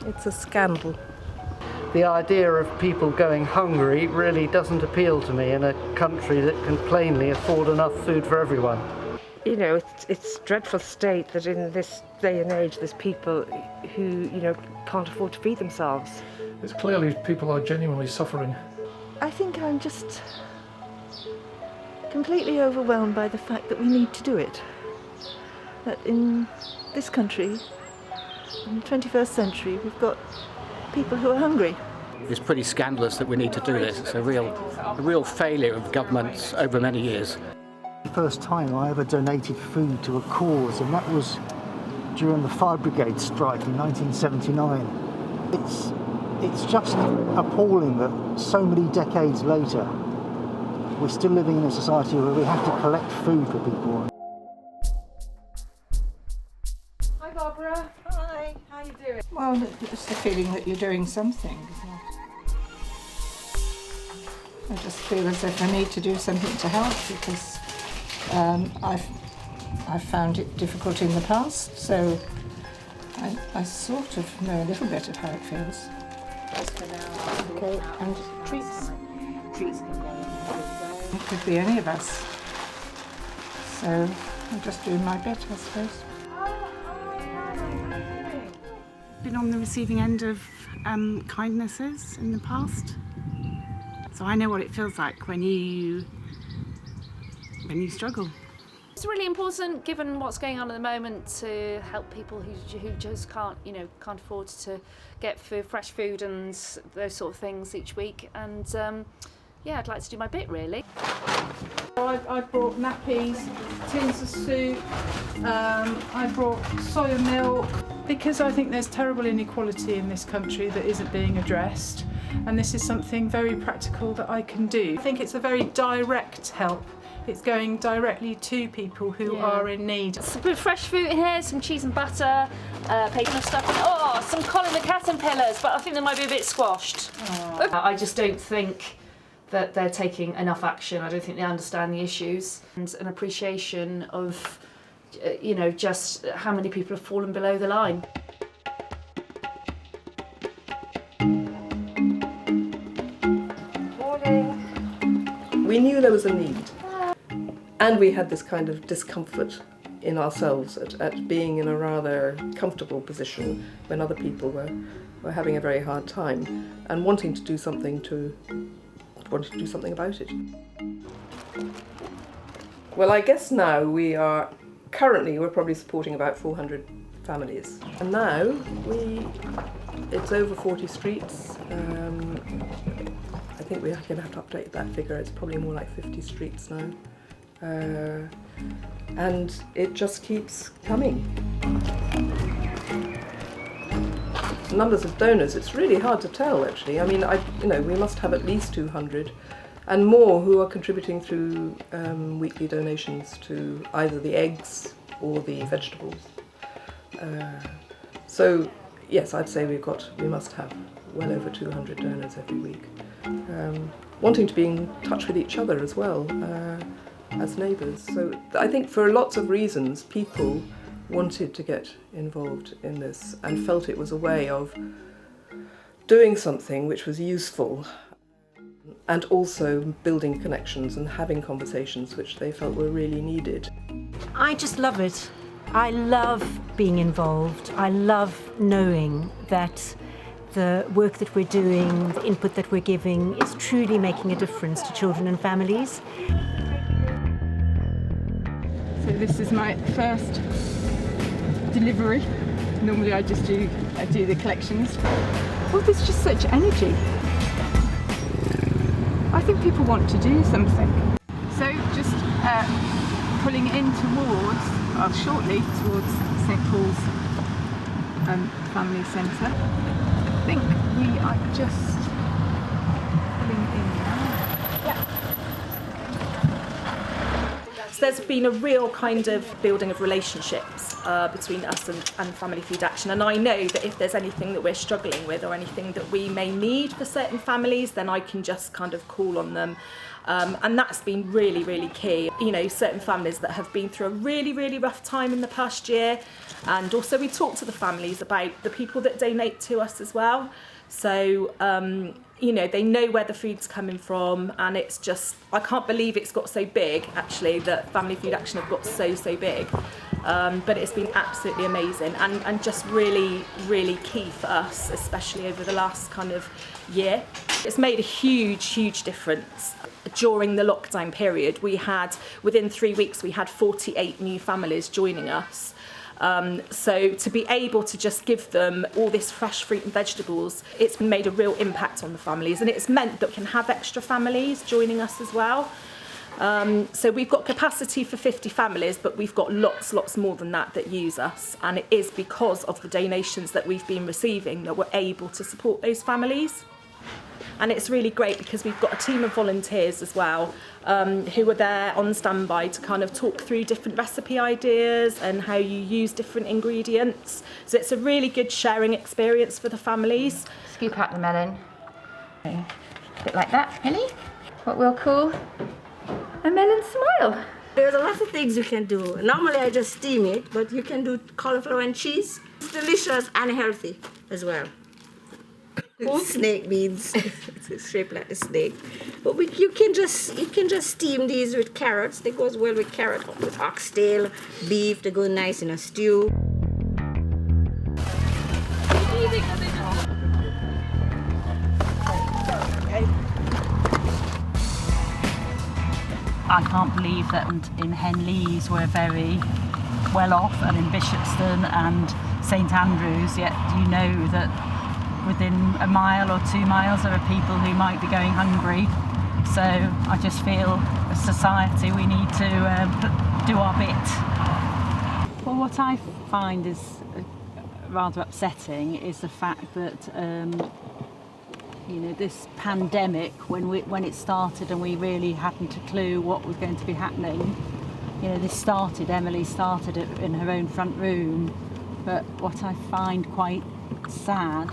It's a scandal. The idea of people going hungry really doesn't appeal to me in a country that can plainly afford enough food for everyone. You know, it's a dreadful state that in this day and age there's people who, can't afford to feed themselves. It's clearly people are genuinely suffering. I think I'm just completely overwhelmed by the fact that we need to do it. That in this country, in the 21st century, we've got people who are hungry. It's pretty scandalous that we need to do this. It's a real failure of governments over many years. The first time I ever donated food to a cause, and that was during the Fire Brigade strike in 1979. It's just appalling that so many decades later we're still living in a society where we have to collect food for people. Hi Barbara. Hi, how are you doing? Well, it's the feeling that you're doing something, isn't it? I just feel as if I need to do something to help because I've found it difficult in the past, so I sort of know a little bit of how it feels. Okay, and treats. Treats can go in. It could be any of us. So I'm just doing my bit, I suppose. Been on the receiving end of kindnesses in the past, so I know what it feels like when you struggle. It's really important, given what's going on at the moment, to help people who just can't afford to get fresh food and those sort of things each week. And I'd like to do my bit, really. I brought nappies, tins of soup, I brought soya milk, because I think there's terrible inequality in this country that isn't being addressed, and this is something very practical that I can do. I think it's a very direct help. It's going directly to people who are in need. Some good fresh fruit in here, some cheese and butter, bacon and stuff, and some collar caterpillars, but I think they might be a bit squashed. I just don't think that they're taking enough action. I don't think they understand the issues and an appreciation of, just how many people have fallen below the line. Morning. We knew there was a need. And we had this kind of discomfort in ourselves at being in a rather comfortable position when other people were having a very hard time and wanting to do something about it. Well, I guess now we're probably supporting about 400 families. And now it's over 40 streets. I think we're going to have to update that figure. It's probably more like 50 streets now. And it just keeps coming. Numbers of donors, it's really hard to tell actually. I mean, we must have at least 200 and more who are contributing through weekly donations to either the eggs or the vegetables. So yes, I'd say we must have well over 200 donors every week. Wanting to be in touch with each other as well. As neighbours. So I think for lots of reasons people wanted to get involved in this and felt it was a way of doing something which was useful and also building connections and having conversations which they felt were really needed. I just love it. I love being involved. I love knowing that the work that we're doing, the input that we're giving is truly making a difference to children and families. So this is my first delivery. Normally I do the collections. Well, there's just such energy. I think people want to do something. So just pulling in shortly towards St Paul's Family Centre. I think we are just pulling in now. Yeah. So there's been a real kind of building of relationships between us and Family Food Action, and I know that if there's anything that we're struggling with or anything that we may need for certain families, then I can just kind of call on them And that's been really, really key. You know, certain families that have been through a really, really rough time in the past year. And also we talk to the families about the people that donate to us as well. So, you know, they know where the food's coming from, and it's just, I can't believe it's got so big, actually, that Family Food Action have got so big. But it's been absolutely amazing and just really, really key for us, especially over the last kind of year. It's made a huge difference. During the lockdown period, we had, within 3 weeks, we had 48 new families joining us. So to be able to just give them all this fresh fruit and vegetables, it's made a real impact on the families, and it's meant that we can have extra families joining us as well. So we've got capacity for 50 families, but we've got lots more than that use us, and it is because of the donations that we've been receiving that we're able to support those families. And it's really great because we've got a team of volunteers as well, who are there on standby to kind of talk through different recipe ideas and how you use different ingredients. So it's a really good sharing experience for the families. Scoop out the melon. A bit like that, really. What we'll call a melon smile. There's a lot of things you can do. Normally I just steam it, but you can do cauliflower and cheese. It's delicious and healthy as well. Snake beans. It's shaped like a snake. But you can just steam these with carrots. They goes well with carrot, with oxtail, beef. They go nice in a stew. I can't believe that in Henleaze we're very well off, and in Bishopston and St Andrews, yet you know that within a mile or 2 miles there are people who might be going hungry. So I just feel as society we need to do our bit. Well, what I find is rather upsetting is the fact that you know, this pandemic, when it started and we really hadn't a clue what was going to be happening, you know, Emily started it in her own front room. But what I find quite sad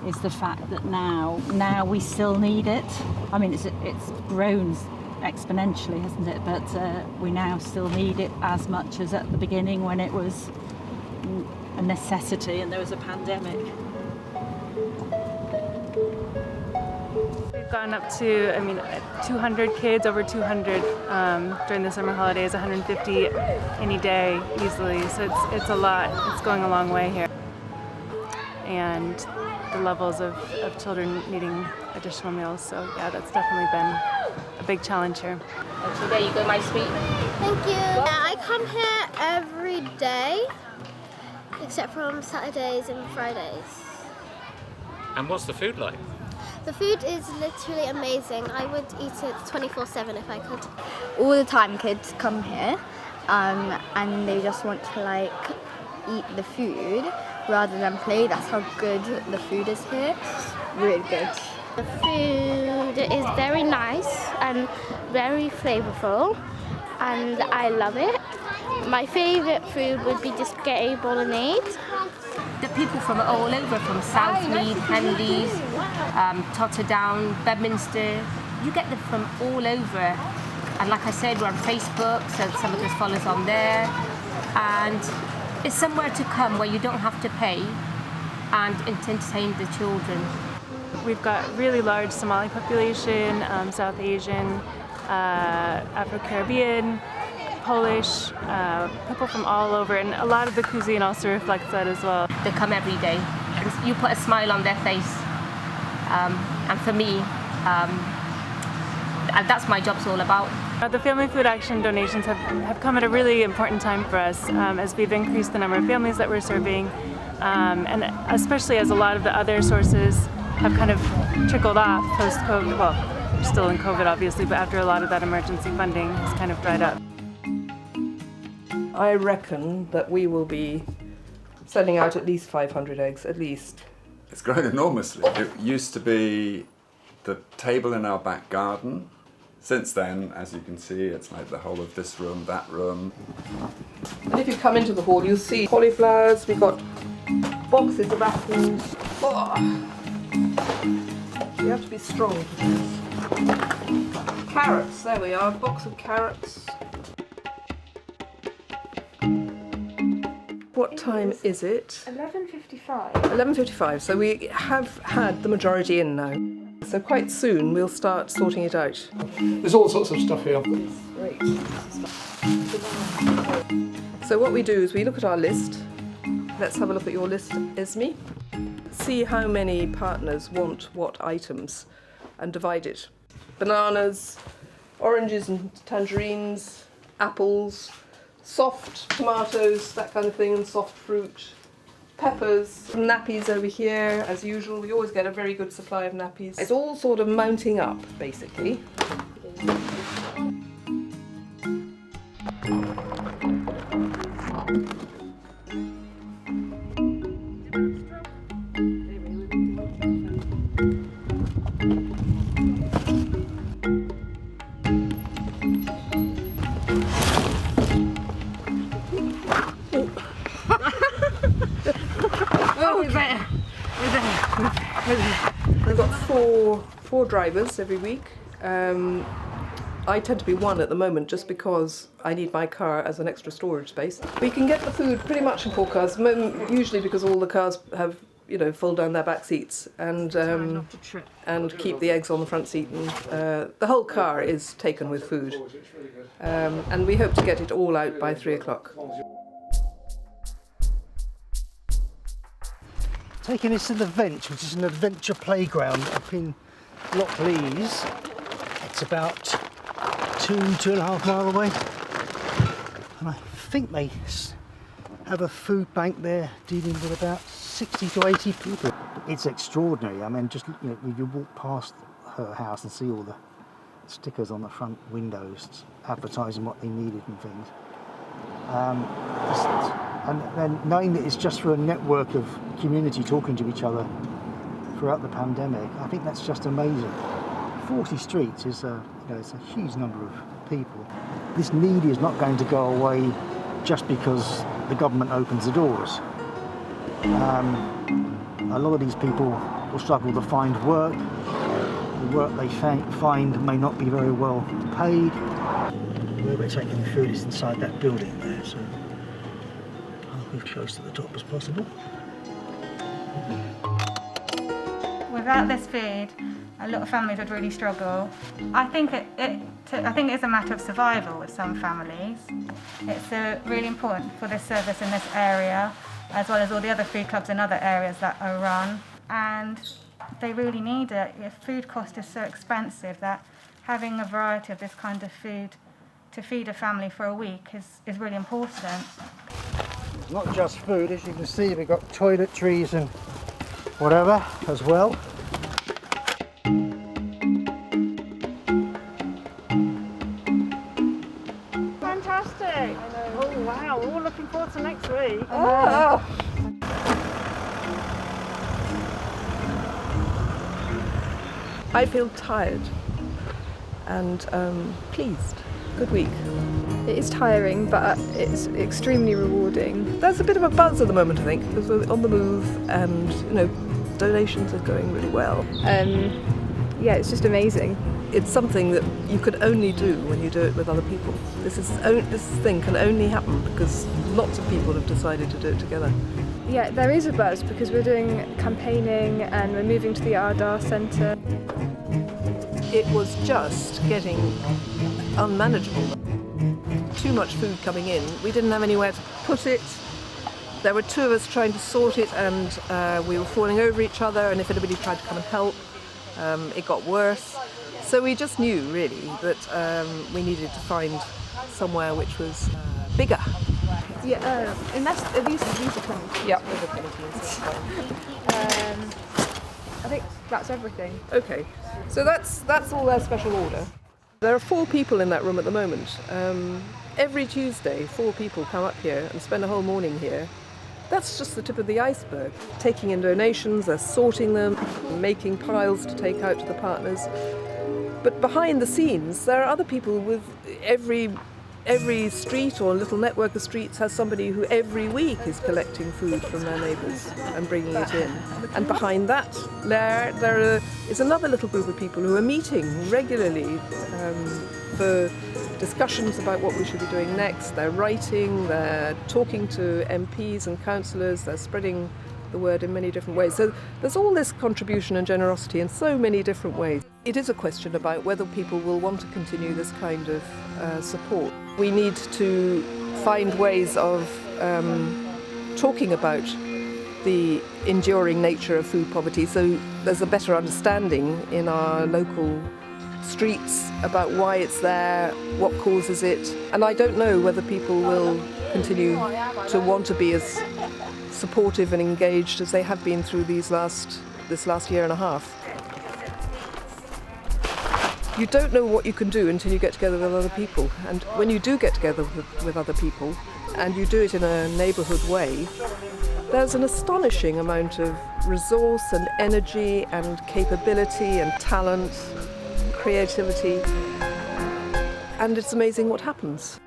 is the fact that now we still need it. I mean, it's grown exponentially, hasn't it? But we now still need it as much as at the beginning when it was a necessity and there was a pandemic. We've gone up to, 200 kids, over 200 during the summer holidays, 150 any day easily. So it's a lot. It's going a long way here. And the levels of children needing additional meals. So yeah, that's definitely been a big challenge here. So there you go, my sweet. Thank you. Yeah, I come here every day, except from Saturdays and Fridays. And what's the food like? The food is literally amazing. I would eat it 24/7 if I could. All the time kids come here and they just want to eat the food rather than play. That's how good the food is here. Really good. The food is very nice and very flavorful, and I love it. My favourite food would be the spaghetti bolognese. The people from all over, from Southmead, Henleaze, Totterdown, Bedminster, you get them from all over. And like I said, we're on Facebook, so some of us follow us on there. And it's somewhere to come where you don't have to pay and entertain the children. We've got really large Somali population, South Asian, Afro-Caribbean, Polish, people from all over, and a lot of the cuisine also reflects that as well. They come every day. You put a smile on their face. And for me, that's my job's all about. The Family Food Action donations have come at a really important time for us as we've increased the number of families that we're serving, and especially as a lot of the other sources have kind of trickled off post-COVID. Well, we're still in COVID obviously, but after a lot of that emergency funding has kind of dried up. I reckon that we will be sending out at least 500 eggs, at least. It's grown enormously. It used to be the table in our back garden. Since then, as you can see, it's like the whole of this room, that room. And if you come into the hall, you'll see cauliflowers, we've got boxes of apples. Oh. You have to be strong for this. Carrots, there we are, a box of carrots. What time is it? 11:55. 11:55, so we have had the majority in now. So quite soon we'll start sorting it out. There's all sorts of stuff here. Great. So what we do is we look at our list. Let's have a look at your list, Esme. See how many partners want what items and divide it. Bananas, oranges and tangerines, apples, soft tomatoes, that kind of thing, and soft fruit, peppers, nappies over here, as usual. We always get a very good supply of nappies. It's all sort of mounting up, basically. We've got four drivers every week. I tend to be one at the moment just because I need my car as an extra storage space. We can get the food pretty much in 4 cars, usually because all the cars have, fold down their back seats and keep the eggs on the front seat. And the whole car is taken with food. And we hope to get it all out by 3 o'clock. Taking us to the Vent, which is an adventure playground up in Loch Lees. It's about 2.5 miles away. And I think they have a food bank there dealing with about 60 to 80 people. It's extraordinary. I mean, just you walk past her house and see all the stickers on the front windows advertising what they needed and things. And then knowing that it's just through a network of community talking to each other throughout the pandemic, I think that's just amazing. 40 streets is it's a huge number of people. This need is not going to go away just because the government opens the doors. A lot of these people will struggle to find work. The work they find may not be very well paid. Where we're taking the food is inside that building there, so I'll move close to the top as possible. Without this food, a lot of families would really struggle. I think it's a matter of survival with some families. It's really important for this service in this area, as well as all the other food clubs in other areas that are run, and they really need it. Food cost is so expensive that having a variety of this kind of food to feed a family for a week is really important. It's not just food, as you can see, we've got toiletries and whatever as well. Fantastic! Oh wow, we're all looking forward to next week. Oh. I feel tired and pleased. Good week. It is tiring, but it's extremely rewarding. There's a bit of a buzz at the moment, I think, because we're on the move and, donations are going really well. Yeah, it's just amazing. It's something that you can only do when you do it with other people. This thing can only happen because lots of people have decided to do it together. Yeah, there is a buzz because we're doing campaigning and we're moving to the Ardagh Centre. It was just getting unmanageable. Too much food coming in. We didn't have anywhere to put it. There were 2 of us trying to sort it and we were falling over each other, and if anybody tried to come and help, it got worse. So we just knew really that we needed to find somewhere which was bigger. Yeah, and these are coming. Yep. I think that's everything. Okay, so that's all their special order. There are 4 people in that room at the moment. Every Tuesday, 4 people come up here and spend a whole morning here. That's just the tip of the iceberg. Taking in donations, they're sorting them, making piles to take out to the partners. But behind the scenes, there are other people with every Every street or little network of streets has somebody who every week is collecting food from their neighbours and bringing it in. And behind that, there is another little group of people who are meeting regularly for discussions about what we should be doing next. They're writing, they're talking to MPs and councillors, they're spreading the word in many different ways. So there's all this contribution and generosity in so many different ways. It is a question about whether people will want to continue this kind of support. We need to find ways of talking about the enduring nature of food poverty, so there's a better understanding in our local streets about why it's there, what causes it. And I don't know whether people will continue to want to be as supportive and engaged as they have been through this last year and a half. You don't know what you can do until you get together with other people, and when you do get together with other people and you do it in a neighbourhood way, there's an astonishing amount of resource and energy and capability and talent, creativity, and it's amazing what happens.